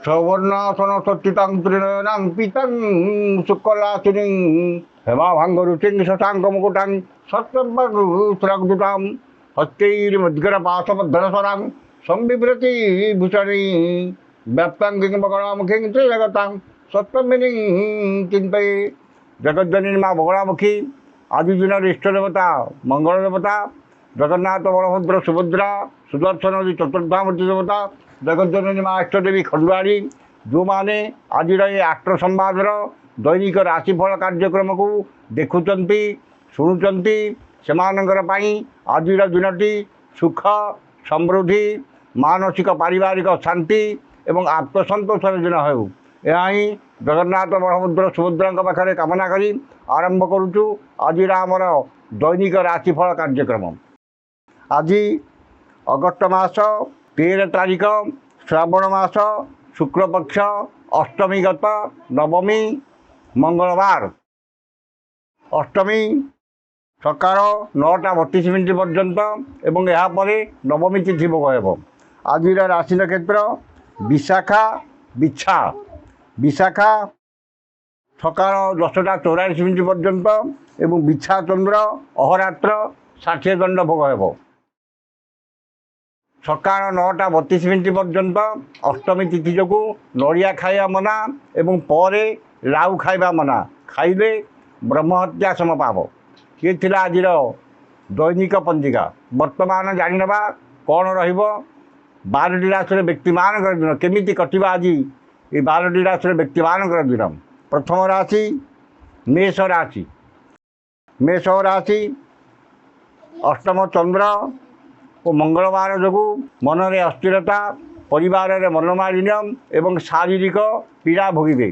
সবর্ণাসন সচ্চিতাং ত্রিনয়নাং পিতাং শুক্লাচুনিং হেমাভাঙ্গরুচিং শশাঙ্ক মুকুটাং সত্যবাগুরাং হস্তৈর্মুদ্গরপাশমধ্বরসরাং সংবিভ্রতি ভূষণী ব্যাপ্তাং কিংবকরামুখীং ত্রিজগতাং সত্যমিনিং চিন্তয়ে। জগজ্জনীর মা বগলামুখী আদিদিনের ইষ্ট দেবতা মঙ্গল দেবতা জগন্নাথ বলভদ্র সুভদ্রা সুদর্শন চতুর্ধামূর্তি দেবতা ଜଗଜ୍ଜନନୀ ମା ଇଷ୍ଟଦେବୀ ଖଣ୍ଡୁଆଳି ଯେଉଁମାନେ ଆଜିର ଏ ଆଷ୍ଟ୍ର ସମ୍ବାଦର ଦୈନିକ ରାଶିଫଳ କାର୍ଯ୍ୟକ୍ରମକୁ ଦେଖୁଛନ୍ତି ଶୁଣୁଛନ୍ତି ସେମାନଙ୍କର ପାଇଁ ଆଜିର ଦିନଟି ସୁଖ ସମୃଦ୍ଧି ମାନସିକ ପାରିବାରିକ ଶାନ୍ତି ଏବଂ ଆତ୍ମସନ୍ତୋଷର ଦିନ ହେଉ, ଏହା ହିଁ ଜଗନ୍ନାଥ ବଳଭଦ୍ର ସୁଭଦ୍ରାଙ୍କ ପାଖରେ କାମନା କରି ଆରମ୍ଭ କରୁଛୁ ଆଜିର ଆମର ଦୈନିକ ରାଶିଫଳ କାର୍ଯ୍ୟକ୍ରମ। ଆଜି ଅଗଷ୍ଟ ମାସ 13 ତାରିଖ ଶ୍ରାବଣ ମାସ ଶୁକ୍ଳପକ୍ଷ ଅଷ୍ଟମୀ ଗତ ନବମୀ ମଙ୍ଗଳବାର। ଅଷ୍ଟମୀ ସକାଳ 9:32 ପର୍ଯ୍ୟନ୍ତ ଏବଂ ଏହାପରେ ନବମୀ ତିଥି ଭୋଗ ହେବ। ଆଜିର ରାଶି ନକ୍ଷତ୍ର ବିଶାଖା ବିଛା। ବିଶାଖା ସକାଳ 10:84 ପର୍ଯ୍ୟନ୍ତ ଏବଂ ବିଛା ଚନ୍ଦ୍ର ଅହରାତ୍ର 60 ଦଣ୍ଡ ଭୋଗ ହେବ। ସକାଳ 9:32 ପର୍ଯ୍ୟନ୍ତ ଅଷ୍ଟମୀ ତିଥି ଯୋଗୁଁ ନଡ଼ିଆ ଖାଇବା ମନା ଏବଂ ପରେ ଲାଉ ଖାଇବା ମନା, ଖାଇଲେ ବ୍ରହ୍ମହତ୍ୟା ସମପାପ। ଇଏ ଥିଲା ଆଜିର ଦୈନିକ ପଞ୍ଜିକା। ବର୍ତ୍ତମାନ ଜାଣିନେବା କ'ଣ ରହିବ 12ଟି ରାଶିର ବ୍ୟକ୍ତିମାନଙ୍କର ଦିନ, କେମିତି କଟିବ ଆଜି ଏ 12ଟି ରାଶିର ବ୍ୟକ୍ତିମାନଙ୍କର ଦିନ। ପ୍ରଥମ ରାଶି ମେଷ ରାଶି। ମେଷ ରାଶି ଅଷ୍ଟମ ଚନ୍ଦ୍ର ଓ ମଙ୍ଗଳବାର ଯୋଗୁଁ ମନରେ ଅସ୍ଥିରତା, ପରିବାରରେ ମନୋମାଳିନ୍ୟ ଏବଂ ଶାରୀରିକ ପୀଡ଼ା ଭୋଗିବେ।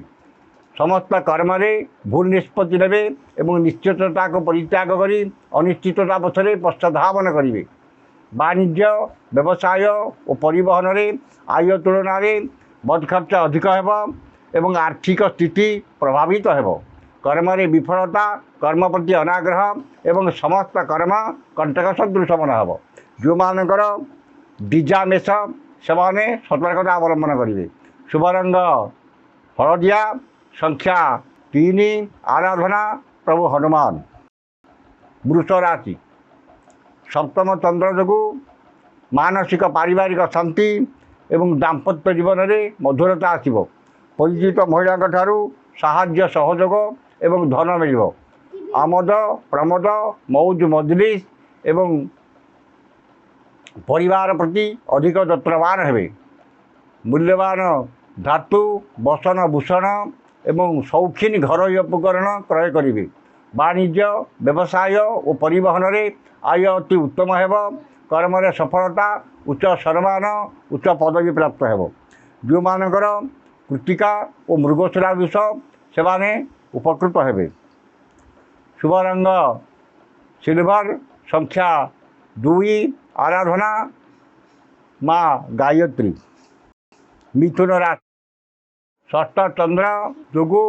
ସମସ୍ତ କର୍ମରେ ଭୁଲ ନିଷ୍ପତ୍ତି ନେବେ ଏବଂ ନିଶ୍ଚିତତାକୁ ପରିତ୍ୟାଗ କରି ଅନିଶ୍ଚିତତା ପଛରେ ପଶ୍ଚାଧାବନ କରିବେ। ବାଣିଜ୍ୟ ବ୍ୟବସାୟ ଓ ପରିବହନରେ ଆୟ ତୁଳନାରେ ବଦଖର୍ଚ୍ଚ ଅଧିକ ହେବ ଏବଂ ଆର୍ଥିକ ସ୍ଥିତି ପ୍ରଭାବିତ ହେବ। କର୍ମରେ ବିଫଳତା, କର୍ମ ପ୍ରତି ଅନାଗ୍ରହ ଏବଂ ସମସ୍ତ କର୍ମ କଣ୍ଟକ ସଦୃଶ ମନେ ହେବ। ଯେଉଁମାନଙ୍କର ଦ୍ୱିଜା ମେଷ ସେମାନେ ସତର୍କତା ଅବଲମ୍ବନ କରିବେ। ଶୁଭ ରଙ୍ଗ ହଳଦିଆ, ସଂଖ୍ୟା 3, ଆରାଧନା ପ୍ରଭୁ ହନୁମାନ। ବୃଷ ରାଶି ସପ୍ତମ ଚନ୍ଦ୍ର ଯୋଗୁଁ ମାନସିକ ପାରିବାରିକ ଶାନ୍ତି ଏବଂ ଦାମ୍ପତ୍ୟ ଜୀବନରେ ମଧୁରତା ଆସିବ। ପରିଚିତ ମହିଳାଙ୍କ ଠାରୁ ସାହାଯ୍ୟ ସହଯୋଗ ଏବଂ ଧନ ମିଳିବ। ଆମୋଦ ପ୍ରମୋଦ ମଉଜ ମଜଲିସ୍ ଏବଂ ପରିବାର ପ୍ରତି ଅଧିକ ଯତ୍ନବାନ ହେବେ। ମୂଲ୍ୟବାନ ଧାତୁ ବସନ ଭୂଷଣ ଏବଂ ସୌଖିନ ଘରୋଇ ଉପକରଣ କ୍ରୟ କରିବେ। ବାଣିଜ୍ୟ ବ୍ୟବସାୟ ଓ ପରିବହନରେ ଆୟ ଅତି ଉତ୍ତମ ହେବ। କର୍ମରେ ସଫଳତା, ଉଚ୍ଚ ସମ୍ମାନ, ଉଚ୍ଚ ପଦବୀ ପ୍ରାପ୍ତ ହେବ। ଯେଉଁମାନଙ୍କର କୃତିକା ଓ ମୃଗଶିରା ଦୋଷ ସେମାନେ ଉପକୃତ ହେବେ। ଶୁଭ ରଙ୍ଗ ସିଲଭର, ସଂଖ୍ୟା 2, ଆରାଧନା ମା ଗାୟତ୍ରୀ। ମିଥୁନ ରାଶି ଷଷ୍ଠ ଚନ୍ଦ୍ର ଯୋଗୁଁ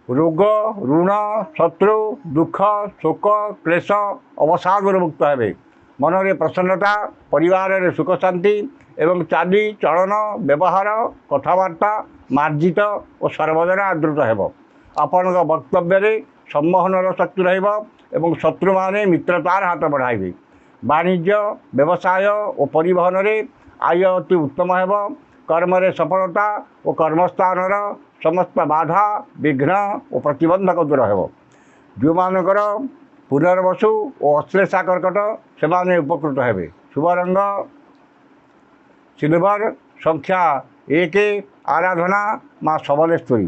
ରୋଗ, ଋଣ, ଶତ୍ରୁ, ଦୁଃଖ, ଶୋକ, କ୍ଲେଶ, ଅବସାଦରୁ ମୁକ୍ତ ହେବେ। ମନରେ ପ୍ରସନ୍ନତା, ପରିବାରରେ ସୁଖ ଶାନ୍ତି ଏବଂ ଚାଲି ଚଳନ, ବ୍ୟବହାର, କଥାବାର୍ତ୍ତା ମାର୍ଜିତ ଓ ସର୍ବଦା ଆଦୃତ ହେବ। ଆପଣଙ୍କ ବକ୍ତବ୍ୟରେ ସମ୍ମୋହନର ଶକ୍ତି ରହିବ ଏବଂ ଶତ୍ରୁମାନେ ମିତ୍ରତାର ହାତ ବଢ଼ାଇବେ। ବାଣିଜ୍ୟ ବ୍ୟବସାୟ ଓ ପରିବହନରେ ଆୟ ଅତି ଉତ୍ତମ ହେବ। କର୍ମରେ ସଫଳତା ଓ କର୍ମସ୍ଥାନର ସମସ୍ତ ବାଧା ବିଘ୍ନ ଓ ପ୍ରତିବନ୍ଧକ ଦୂର ହେବ। ଯେଉଁମାନଙ୍କର ପୁନର୍ବସୁ ଓ ଅଶ୍ଳେଷା କର୍କଟ ସେମାନେ ଉପକୃତ ହେବେ। ଶୁଭ ରଙ୍ଗ ସିଲଭର, ସଂଖ୍ୟା 1, ଆରାଧନା ମା ସମଲେଶ୍ୱରୀ।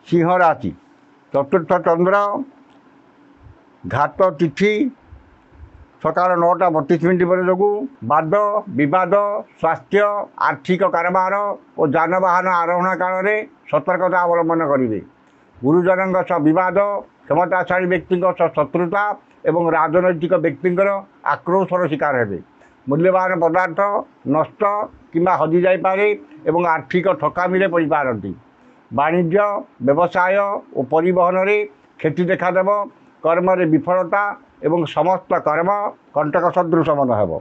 ସିଂହ ରାଶି ଚତୁର୍ଥ ଚନ୍ଦ୍ର ଘାତ ତିଥି ସକାଳ 9:32 ପରେ ଯୋଗୁଁ ବାଦ ବିବାଦ, ସ୍ୱାସ୍ଥ୍ୟ, ଆର୍ଥିକ କାରବାର ଓ ଯାନବାହନ ଆରୋହଣ କାଳରେ ସତର୍କତା ଅବଲମ୍ବନ କରିବେ। ଗୁରୁଜନଙ୍କ ସହ ବିବାଦ, କ୍ଷମତାଶାଳୀ ବ୍ୟକ୍ତିଙ୍କ ସହ ଶତ୍ରୁତା ଏବଂ ରାଜନୈତିକ ବ୍ୟକ୍ତିଙ୍କର ଆକ୍ରୋଶର ଶିକାର ହେବେ। ମୂଲ୍ୟବାନ ପଦାର୍ଥ ନଷ୍ଟ କିମ୍ବା ହଜିଯାଇପାରେ ଏବଂ ଆର୍ଥିକ ଠକାମିରେ ପଡ଼ିପାରନ୍ତି। ବାଣିଜ୍ୟ ବ୍ୟବସାୟ ଓ ପରିବହନରେ କ୍ଷତି ଦେଖାଦେବ। କର୍ମରେ ବିଫଳତା ଏବଂ ସମସ୍ତ କର୍ମ କଣ୍ଟକ ସଦୃଶ ମନେ ହେବ।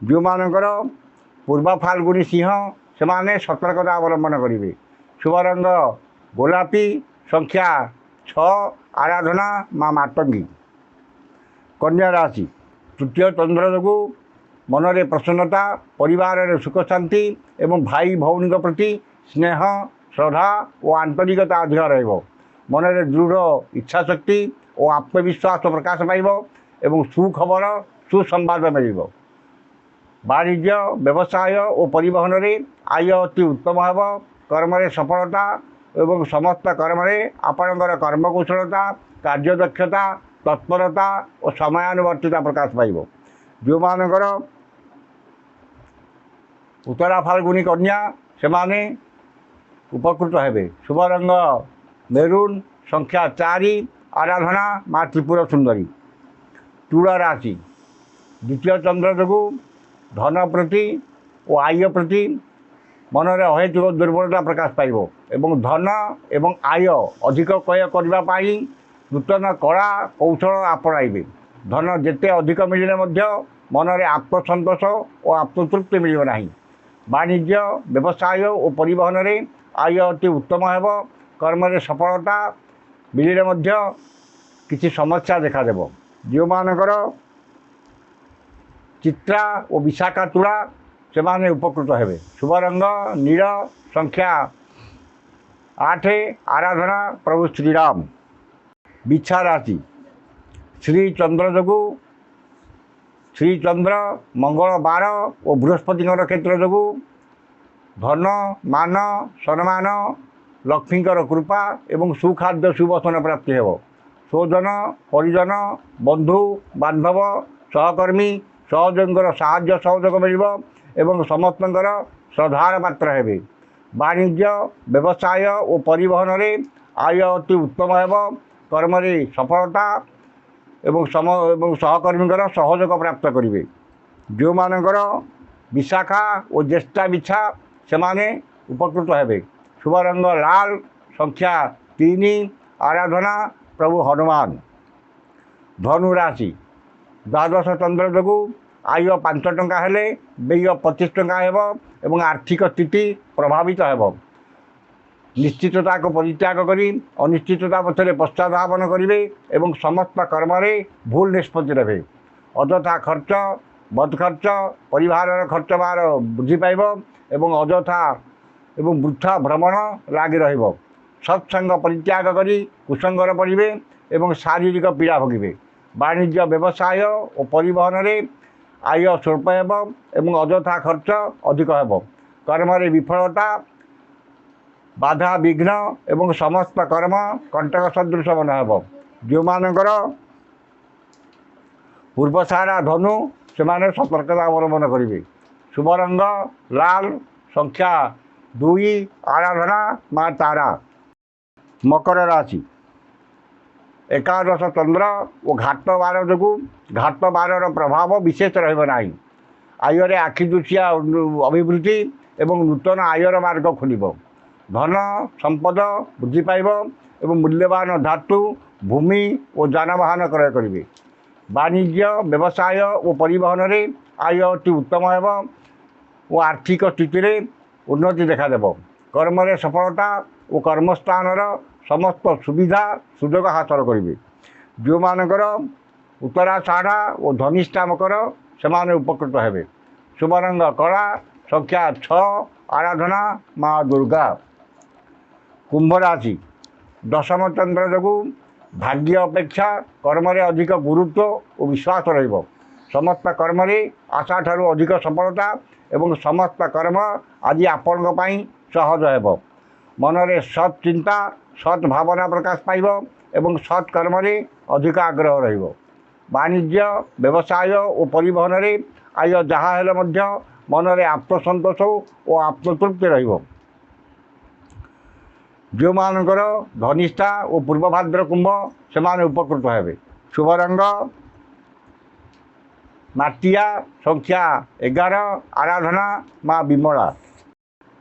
ଯେଉଁମାନଙ୍କର ପୂର୍ବ ଫାଲ୍ଗୁନୀ ସିଂହ ସେମାନେ ସତର୍କତା ଅବଲମ୍ବନ କରିବେ। ଶୁଭ ରଙ୍ଗ ଗୋଲାପୀ, ସଂଖ୍ୟା 6, ଆରାଧନା ମା ମାତଙ୍ଗୀ। କନ୍ୟା ରାଶି, ତୃତୀୟ ଚନ୍ଦ୍ର ଯୋଗୁଁ ମନରେ ପ୍ରସନ୍ନତା, ପରିବାରରେ ସୁଖ ଶାନ୍ତି ଏବଂ ଭାଇ ଭଉଣୀଙ୍କ ପ୍ରତି ସ୍ନେହ, ଶ୍ରଦ୍ଧା ଓ ଆନ୍ତରିକତା ଅଧିକ ରହିବ। ମନରେ ଦୃଢ଼ ଇଚ୍ଛାଶକ୍ତି ଓ ଆତ୍ମବିଶ୍ୱାସ ପ୍ରକାଶ ପାଇବ ଏବଂ ସୁଖବର, ସୁସମ୍ବାଦ ମିଳିବ। ବାଣିଜ୍ୟ, ବ୍ୟବସାୟ ଓ ପରିବହନରେ ଆୟ ଅତି ଉତ୍ତମ ହେବ। କର୍ମରେ ସଫଳତା ଏବଂ ସମସ୍ତ କର୍ମରେ ଆପଣଙ୍କର କର୍ମକୁଶଳତା, କାର୍ଯ୍ୟଦକ୍ଷତା, ତତ୍ପରତା ଓ ସମୟାନୁବର୍ତ୍ତିତା ପ୍ରକାଶ ପାଇବ। ଯେଉଁମାନଙ୍କର ଉତ୍ତରା ଫାଲ୍ଗୁନୀ କନ୍ୟା, ସେମାନେ ଉପକୃତ ହେବେ। ଶୁଭ ରଙ୍ଗ ମେରୁନ୍, ସଂଖ୍ୟା 4, ଆରାଧନା ମା ତ୍ରିପୁର ସୁନ୍ଦରୀ। ତୁଳା ରାଶି, ଦ୍ୱିତୀୟ ଚନ୍ଦ୍ର ଯୋଗୁଁ ଧନ ପ୍ରତି ଓ ଆୟ ପ୍ରତି ମନରେ ଅହେତୁକ ଦୁର୍ବଳତା ପ୍ରକାଶ ପାଇବ ଏବଂ ଧନ ଏବଂ ଆୟ ଅଧିକ କ୍ରୟ କରିବା ପାଇଁ ନୂତନ କଳା କୌଶଳ ଆପଣାଇବେ। ଧନ ଯେତେ ଅଧିକ ମିଳିଲେ ମଧ୍ୟ ମନରେ ଆତ୍ମସନ୍ତୋଷ ଓ ଆତ୍ମତୃପ୍ତି ମିଳିବ ନାହିଁ। ବାଣିଜ୍ୟ, ବ୍ୟବସାୟ ଓ ପରିବହନରେ ଆୟ ଅତି ଉତ୍ତମ ହେବ। କର୍ମରେ ସଫଳତା ମିଳିଲେ ମଧ୍ୟ କିଛି ସମସ୍ୟା ଦେଖାଦେବ। ଯେଉଁମାନଙ୍କର ଚିତ୍ରା ଓ ବିଶାଖା ତୁଳା, ସେମାନେ ଉପକୃତ ହେବେ। ଶୁଭ ରଙ୍ଗ ନୀଳ, ସଂଖ୍ୟା 8, ଆରାଧନା ପ୍ରଭୁ ଶ୍ରୀରାମ। ବିଛା ରାଶି, ଶ୍ରୀ ଚନ୍ଦ୍ର ଯୋଗୁଁ ଶ୍ରୀଚନ୍ଦ୍ର, ମଙ୍ଗଳ ବାର ଓ ବୃହସ୍ପତିଙ୍କ ନକ୍ଷତ୍ର ଯୋଗୁଁ ଧନ, ମାନ, ସମ୍ମାନ, ଲକ୍ଷ୍ମୀଙ୍କର କୃପା ଏବଂ ସୁଖାଦ୍ୟ ସୁବସନ ପ୍ରାପ୍ତି ହେବ। ସ୍ୱଜନ, ପରିଜନ, ବନ୍ଧୁ ବାନ୍ଧବ, ସହକର୍ମୀ, ସହଯୋଗୀଙ୍କର ସାହାଯ୍ୟ ସହଯୋଗ ମିଳିବ ଏବଂ ସମସ୍ତଙ୍କର ଶ୍ରଦ୍ଧାର ପାତ୍ର ହେବେ। ବାଣିଜ୍ୟ, ବ୍ୟବସାୟ ଓ ପରିବହନରେ ଆୟ ଅତି ଉତ୍ତମ ହେବ। କର୍ମରେ ସଫଳତା ଏବଂ ସହକର୍ମୀଙ୍କର ସହଯୋଗ ପ୍ରାପ୍ତ କରିବେ। ଯେଉଁମାନଙ୍କର ବିଶାଖା ଓ ଜ୍ୟେଷ୍ଠା ବିଛା, ସେମାନେ ଉପକୃତ ହେବେ। ଶୁଭ ରଙ୍ଗ ଲାଲ, ସଂଖ୍ୟା 3, ଆରାଧନା ପ୍ରଭୁ ହନୁମାନ। ଧନୁ ରାଶି, ଦ୍ୱାଦଶ ଚନ୍ଦ୍ର ଯୋଗୁଁ ଆୟ 5 ଟଙ୍କା ହେଲେ ବ୍ୟୟ 25 ଟଙ୍କା ହେବ ଏବଂ ଆର୍ଥିକ ସ୍ଥିତି ପ୍ରଭାବିତ ହେବ। ନିଶ୍ଚିତତାକୁ ପରିତ୍ୟାଗ କରି ଅନିଶ୍ଚିତତା ପଛରେ ପଶ୍ଚାଧାବନ କରିବେ ଏବଂ ସମସ୍ତ କର୍ମରେ ଭୁଲ ନିଷ୍ପତ୍ତି ନେବେ। ଅଯଥା ଖର୍ଚ୍ଚ, ବଦଖର୍ଚ୍ଚ, ପରିବାରର ଖର୍ଚ୍ଚ ଭାର ବୃଦ୍ଧି ପାଇବ ଏବଂ ଅଯଥା ଏବଂ ବୃଥା ଭ୍ରମଣ ଲାଗି ରହିବ। ସତ୍ସଙ୍ଗ ପରିତ୍ୟାଗ କରି କୁସଙ୍ଗରେ ପଡ଼ିବେ ଏବଂ ଶାରୀରିକ ପୀଡ଼ା ଭୋଗିବେ। ବାଣିଜ୍ୟ, ବ୍ୟବସାୟ ଓ ପରିବହନରେ ଆୟ ସ୍ୱଳ୍ପ ହେବ ଏବଂ ଅଯଥା ଖର୍ଚ୍ଚ ଅଧିକ ହେବ। କର୍ମରେ ବିଫଳତା, ବାଧା ବିଘ୍ନ ଏବଂ ସମସ୍ତ କର୍ମ କଣ୍ଟକ ସଦୃଶ ମନେ ହେବ। ଯେଉଁମାନଙ୍କର ପୂର୍ବସାରା ଧନୁ, ସେମାନେ ସତର୍କତା ଅବଲମ୍ବନ କରିବେ। ଶୁଭ ରଙ୍ଗ ଲାଲ, ସଂଖ୍ୟା 2, ଆରାଧନା ମା ତାରା। ମକର ରାଶି, ଏକାଦଶ ଚନ୍ଦ୍ର ଓ ଘାତ ବାର ଯୋଗୁଁ ଘାତ ବାରର ପ୍ରଭାବ ବିଶେଷ ରହିବ ନାହିଁ। ଆୟରେ ଆଖି ଦୃଶିଆ ଅଭିବୃଦ୍ଧି ଏବଂ ନୂତନ ଆୟର ମାର୍ଗ ଖୋଲିବ। ଧନ ସମ୍ପଦ ବୃଦ୍ଧି ପାଇବ ଏବଂ ମୂଲ୍ୟବାନ ଧାତୁ, ଭୂମି ଓ ଯାନବାହନ କ୍ରୟ କରିବେ। ବାଣିଜ୍ୟ, ବ୍ୟବସାୟ ଓ ପରିବହନରେ ଆୟ ଅତି ଉତ୍ତମ ହେବ ଓ ଆର୍ଥିକ ସ୍ଥିତିରେ ଉନ୍ନତି ଦେଖାଦେବ। କର୍ମରେ ସଫଳତା ଓ କର୍ମସ୍ଥାନର ସମସ୍ତ ସୁବିଧା ସୁଯୋଗ ହାସଲ କରିବେ। ଯେଉଁମାନଙ୍କର ଉତ୍ତରାଷାଢ଼ା ଓ ଧନିଷ୍ଠା ମକର, ସେମାନେ ଉପକୃତ ହେବେ। ଶୁଭ ରଙ୍ଗ କଳା, ସଂଖ୍ୟା 6, ଆରାଧନା ମା ଦୁର୍ଗା। କୁମ୍ଭ ରାଶି, ଦଶମ ଚନ୍ଦ୍ର ଯୋଗୁଁ ଭାଗ୍ୟ ଅପେକ୍ଷା କର୍ମରେ ଅଧିକ ଗୁରୁତ୍ୱ ଓ ବିଶ୍ୱାସ ରହିବ। ସମସ୍ତ କର୍ମରେ ଆଶାଠାରୁ ଅଧିକ ସଫଳତା ଏବଂ ସମସ୍ତ କର୍ମ ଆଜି ଆପଣଙ୍କ ପାଇଁ ସହଜ ହେବ। ମନରେ ସତ୍ ଚିନ୍ତା, ସତ୍ ଭାବନା ପ୍ରକାଶ ପାଇବ ଏବଂ ସତ୍ କର୍ମରେ ଅଧିକ ଆଗ୍ରହ ରହିବ। ବାଣିଜ୍ୟ, ବ୍ୟବସାୟ ଓ ପରିବହନରେ ଆୟ ଯାହା ହେଲେ ମଧ୍ୟ ମନରେ ଆତ୍ମସନ୍ତୋଷ ଓ ଆତ୍ମତୃପ୍ତି ରହିବ। ଯେଉଁମାନଙ୍କର ଧନିଷ୍ଠା ଓ ପୂର୍ବଭାଦ୍ର କୁମ୍ଭ, ସେମାନେ ଉପକୃତ ହେବେ। ଶୁଭ ରଙ୍ଗ ମାଟିଆ, ସଂଖ୍ୟା 11, ଆରାଧନା ମା ବିମଳା।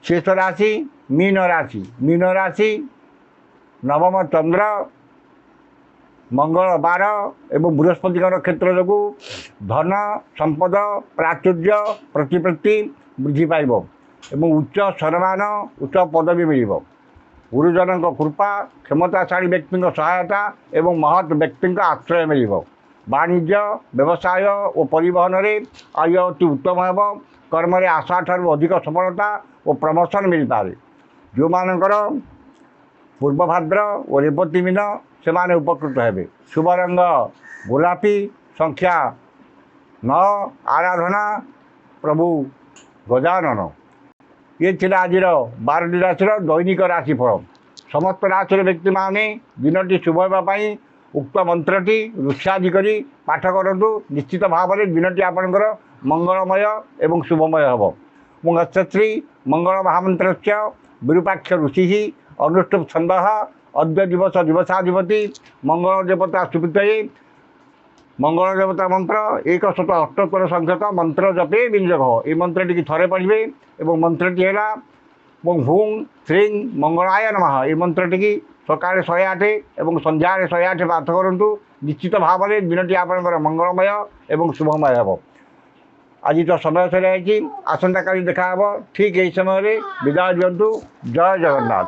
ଶେଷ ରାଶି ମୀନ ରାଶି। ମୀନ ରାଶି, ନବମ ଚନ୍ଦ୍ର, ମଙ୍ଗଳ ବାର ଏବଂ ବୃହସ୍ପତିଙ୍କ ନକ୍ଷତ୍ର ଯୋଗୁଁ ଧନ ସମ୍ପଦ, ପ୍ରାଚୁର୍ଯ୍ୟ, ପ୍ରତିପତ୍ତି ବୃଦ୍ଧି ପାଇବ। ଏବଂ ଉଚ୍ଚ ସମ୍ମାନ ଉଚ୍ଚ ପଦବୀ ମିଳିବ। ଗୁରୁଜନଙ୍କ କୃପା, କ୍ଷମତାଶାଳୀ ବ୍ୟକ୍ତିଙ୍କ ସହାୟତା ଏବଂ ମହତ୍ ବ୍ୟକ୍ତିଙ୍କ ଆଶ୍ରୟ ମିଳିବ। ବାଣିଜ୍ୟ, ବ୍ୟବସାୟ ଓ ପରିବହନରେ ଆୟ ଅତି ଉତ୍ତମ ହେବ। କର୍ମରେ ଆଶାଠାରୁ ଅଧିକ ସଫଳତା ଓ ପ୍ରମୋସନ୍ ମିଳିପାରେ। ଯେଉଁମାନଙ୍କର ପୂର୍ବଭାଦ୍ର ଓ ରେବତୀ ମିନ ସେମାନେ ଉପକୃତ ହେବେ। ଶୁଭ ରଙ୍ଗ ଗୋଲାପୀ, ସଂଖ୍ୟା 9, ଆରାଧନା ପ୍ରଭୁ ଗଜାନନ। ଇଏ ଥିଲା ଆଜିର 12ଟି ରାଶିର ଦୈନିକ ରାଶିଫଳ। ସମସ୍ତ ରାଶିର ବ୍ୟକ୍ତିମାନେ ଦିନଟି ଶୁଭ ହେବା ପାଇଁ ଉକ୍ତ ମନ୍ତ୍ରଟି ଋଷାଦି କରି ପାଠ କରନ୍ତୁ। ନିଶ୍ଚିତ ଭାବରେ ଦିନଟି ଆପଣଙ୍କର ମଙ୍ଗଳମୟ ଏବଂ ଶୁଭମୟ ହେବ। ମୁଁ ଅଶ୍ରୀ ମଙ୍ଗଳ ମହାମନ୍ତ୍ରସ୍ୟ ବିରୂପାକ୍ଷ ଋଷି ଅନୁଷ୍ଠୁପ ଛନ୍ଦ ଅଦ୍ୟ ଦିବସ ଦିବସାଧିପତି ମଙ୍ଗଳ ଦେବତା ସୁପିତୟେ। ମଙ୍ଗଳ ଦେବତା ମନ୍ତ୍ର 178 ସଂଖ୍ୟକ ମନ୍ତ୍ର ଜପେ ବିନିଯୋଗ। এই ମନ୍ତ୍ରଟିକି ଥରେ ପଢ଼ିବେ ଏବଂ ମନ୍ତ୍ରଟି ହେଲା ହୁଁ ଶ୍ରୀଂ ମଙ୍ଗଳାୟ ନମଃ। এই ମନ୍ତ୍ରଟିକି ସକାଳେ 108 ଏବଂ ସନ୍ଧ୍ୟାରେ 108 ପାଠ କରନ୍ତୁ। ନିଶ୍ଚିତ ଭାବରେ ଦିନଟି ଆପଣଙ୍କର ମଙ୍ଗଳମୟ ଏବଂ ଶୁଭମୟ ହେବ। ଆଜି ତ ସମୟ ସରିଯାଇଛି। ଆସନ୍ତାକାଲି ଦେଖା ହେବ ଠିକ୍ ଏହି ସମୟରେ। ବିଦାୟ ଦିଅନ୍ତୁ। ଜୟ ଜଗନ୍ନାଥ।